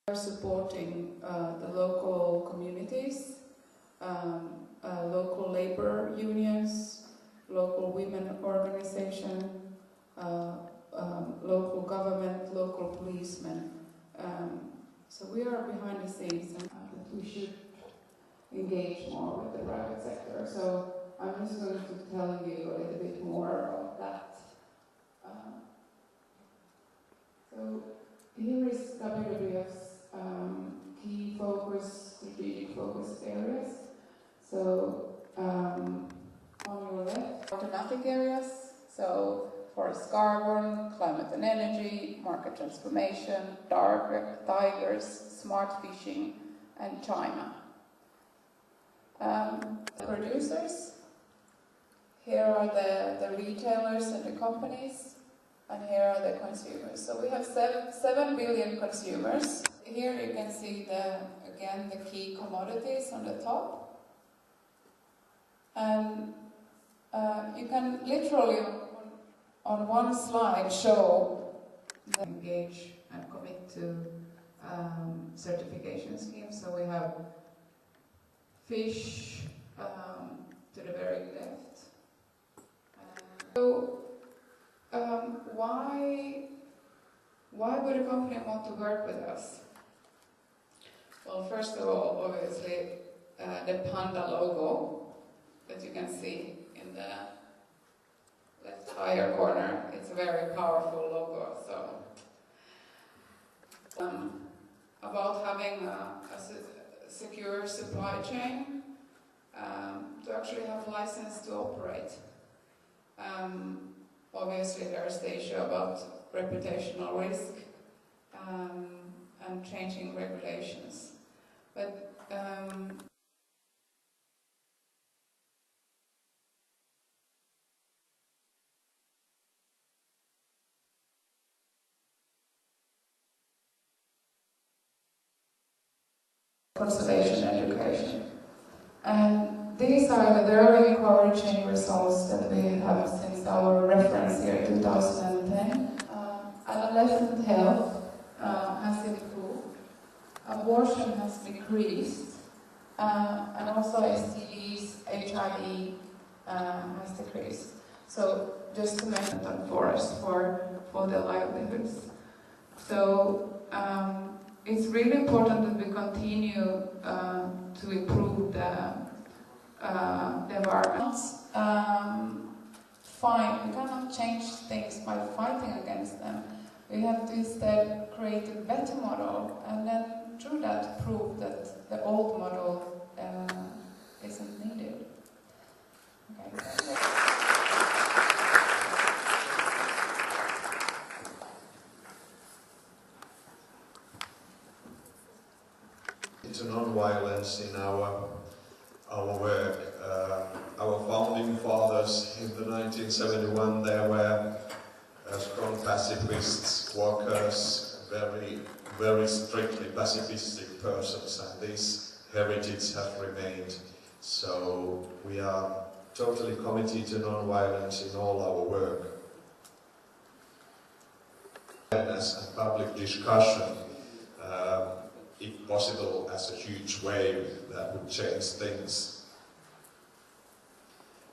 We are supporting the local communities, local labor unions, local women organization, local government, local policemen. So we are behind the scenes, and we should engage more with the private sector. So I'm just going to tell you a little bit more about that. So here is WWF's key strategic focus areas. So on your left, thematic areas. So forest carbon, climate and energy, market transformation, dark tigers, smart fishing, and China. Producers. Here are the retailers and the companies, and here are the consumers. So we have 7 billion consumers. Here you can see again the key commodities on the top, and you can literally on one slide show engage and commit to certification schemes. So we have fish to the very left. So why would a company want to work with us? Well, first of all, obviously the panda logo that you can see in the left higher corner. It's a very powerful logo. So about having a secure supply chain, to actually have a license to operate. Obviously there's the issue about reputational risk and changing regulations. But conservation education. And these are the very encouraging results that we have since our reference year 2010. Adolescent health has improved, abortion has decreased, and also STDs, HIV has decreased. So just to mention on forest for the livelihoods. So it's really important that we continue to improve the environment. We cannot change things by fighting against them. We have to instead create a better model, and then through that prove that the old model isn't needed. Okay. To non-violence in our work. Our founding fathers in the 1971, they were strong pacifists, workers, very strictly pacifistic persons, and this heritage has remained. So we are totally committed to non-violence in all our work. Awareness and public discussion, if possible, as a huge wave that would change things.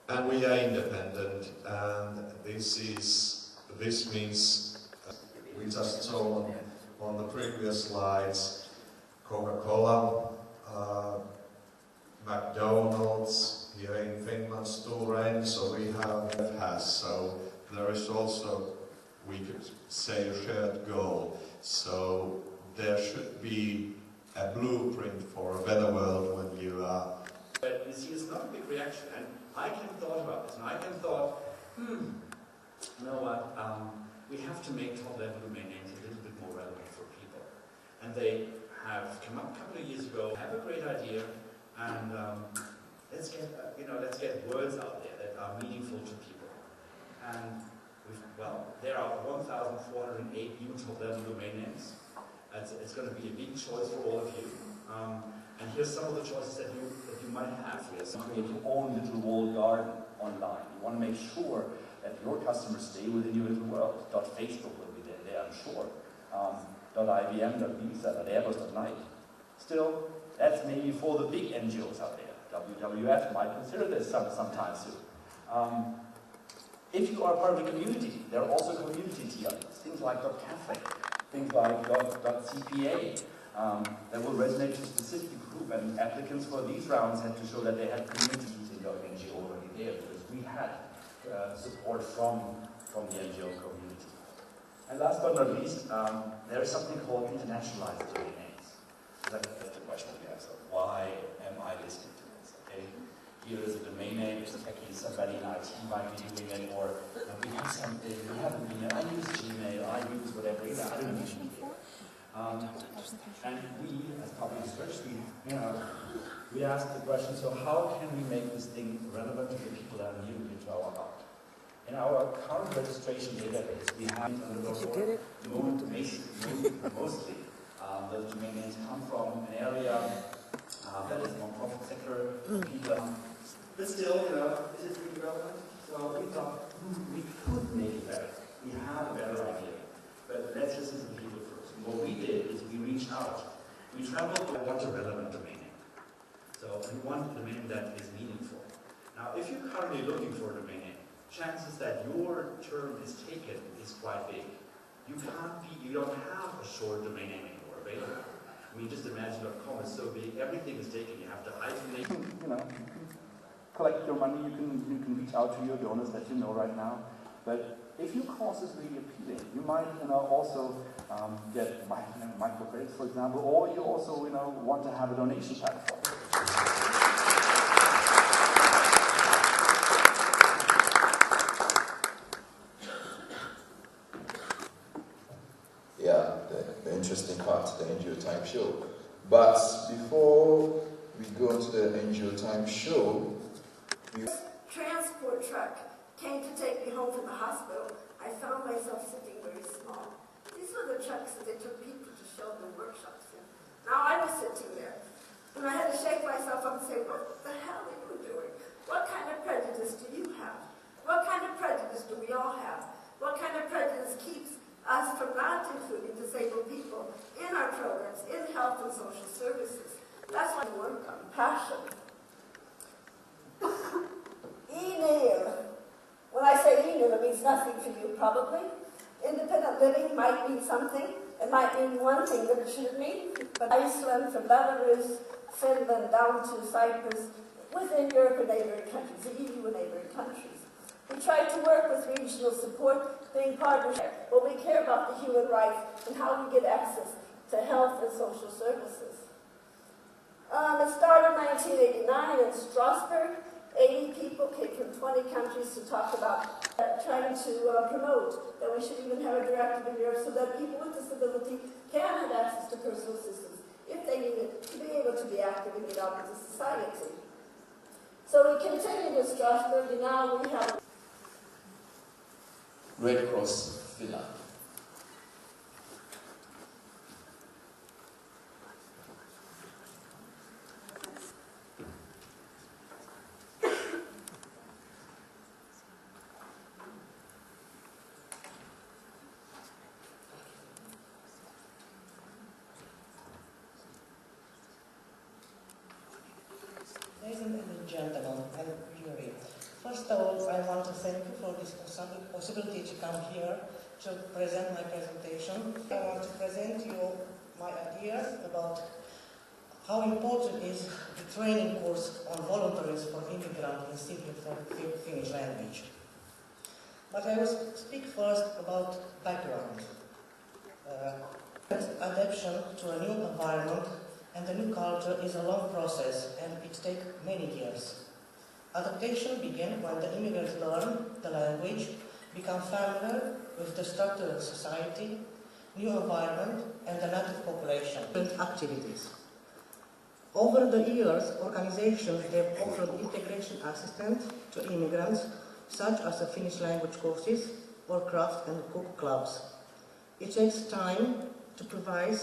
And we are independent, and this means we just saw on the previous slides Coca-Cola, McDonald's, here in Finland, Stora Enso, we have so there is also, we could say, a shared goal. So there should be a blueprint for a better world when you are. But you see, it's not a big reaction, and I can thought about this, and I can thought, you know what, we have to make top-level domain names a little bit more relevant for people. And they have come up a couple of years ago, have a great idea, and let's get words out there that are meaningful to people. And there are 1,408 new top-level domain names. It's going to be a big choice for all of you. And here's some of the choices that you might have here. So create your own little walled garden online. You want to make sure that your customers stay within your little world. .facebook will be there, I'm sure. .ibm.visa, .airbus.night. Still, that's maybe for the big NGOs out there. WWF might consider this sometime soon. If you are part of a community, there are also community TLs, things like .cafe, things like .cpa, that will resonate to a specific group, and applicants for these rounds had to show that they had communities in your NGO already there, because we had support from the NGO community. And last but not least, there is something called internationalized domain names. So that's the question we have. So why am I listening to this? Okay, here is a domain name. It's technically somebody in IT might be doing it, or we have something. We have an email. I use Gmail. I use whatever. I don't use email. And we, as public research, we ask the question: so how can we make this thing relevant to the people that are new into our hub? In our current registration database, we have mostly the domain names come from an area that is non-profit sector people. But still, is it really relevant? So we thought we could make it better. We have a better idea, but let's listen to the people first. And what we did is we reached out. We traveled to what's a relevant domain name. So we want a domain that is meaningful. Now, if you're currently looking for a domain name, chances that your term is taken is quite big. You don't have a short domain name anymore available. I mean, just imagine .com is so big, everything is taken. You have to hyphenate. Collect your money. You can reach out to your donors that you know right now. But if your cause is really appealing, you might also get microcredits, for example, or you also want to have a donation platform. Yeah, the interesting part, the NGO Time Show. But before we go into the NGO Time Show, transport truck came to take me home from the hospital. I found myself sitting very small. These were the trucks that they took people to show them workshops in. Now I was sitting there, and I had to shake myself up and say, what the hell are you doing? What kind of prejudice do you have? What kind of prejudice do we all have? What kind of prejudice keeps us from not including disabled people in our programs, in health and social services? That's why we work on passion. E-nail. When I say e-nail, it means nothing to you, probably. Independent living might mean something. It might mean one thing that it shouldn't mean. But Iceland, from Belarus, Finland, down to Cyprus, within Europe and neighboring countries, the EU and neighboring countries. We try to work with regional support, being partnership, but we care about the human rights and how we get access to health and social services. It started in 1989 in Strasbourg. 80 people came from 20 countries to talk about trying to promote that we should even have a directive in Europe so that people with disability can have access to personal assistance if they need it to be able to be active and get out into society. So we continued in Strasbourg, and now we have Red Cross Finland. Ladies and gentlemen, and jury, first of all, I want to thank you for this possibility to come here to present my presentation. I want to present you my ideas about how important is the training course on voluntaries for immigrants in simple Finnish language. But I will speak first about background. Adaptation to a new environment and a new culture is a long process, and it takes many years. Adaptation begins when the immigrants learn the language, become familiar with the structure of society, new environment, and the native population. Activities. Over the years, organizations have offered integration assistance to immigrants, such as the Finnish language courses or craft and cook clubs. It takes time to provide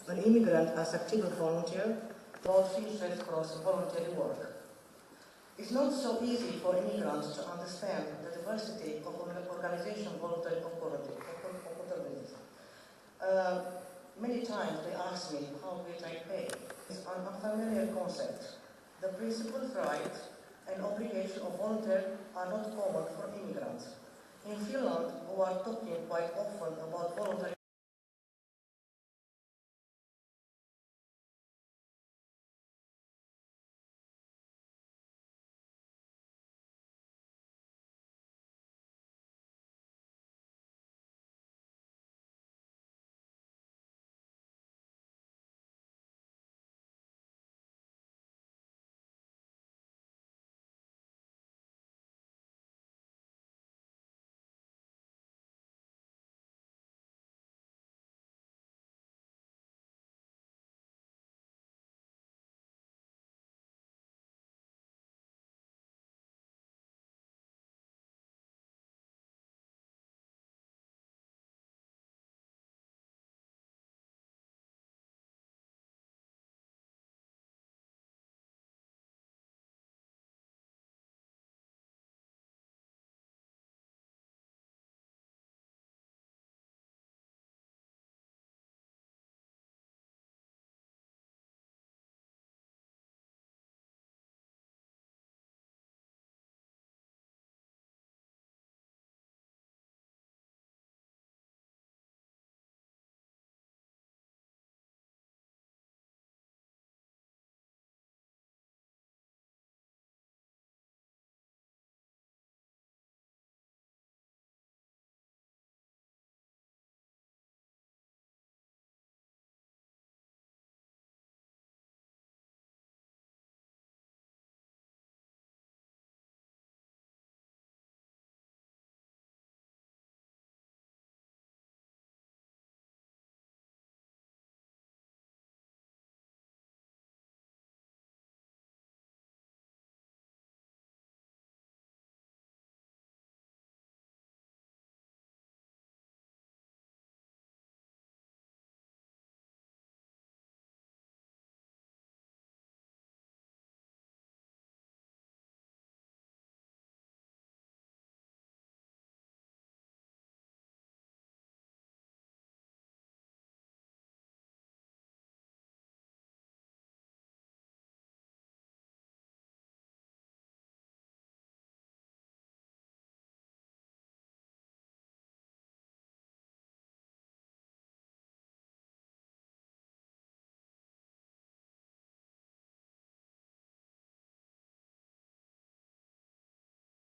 an immigrant as active volunteer about Finnish Red Cross voluntary work. It's not so easy for immigrants to understand the diversity of organization voluntary opportunities. Many times they ask me how will I pay. It's an unfamiliar concept. The principles, rights and obligation of volunteer are not common for immigrants. In Finland, we are talking quite often about voluntary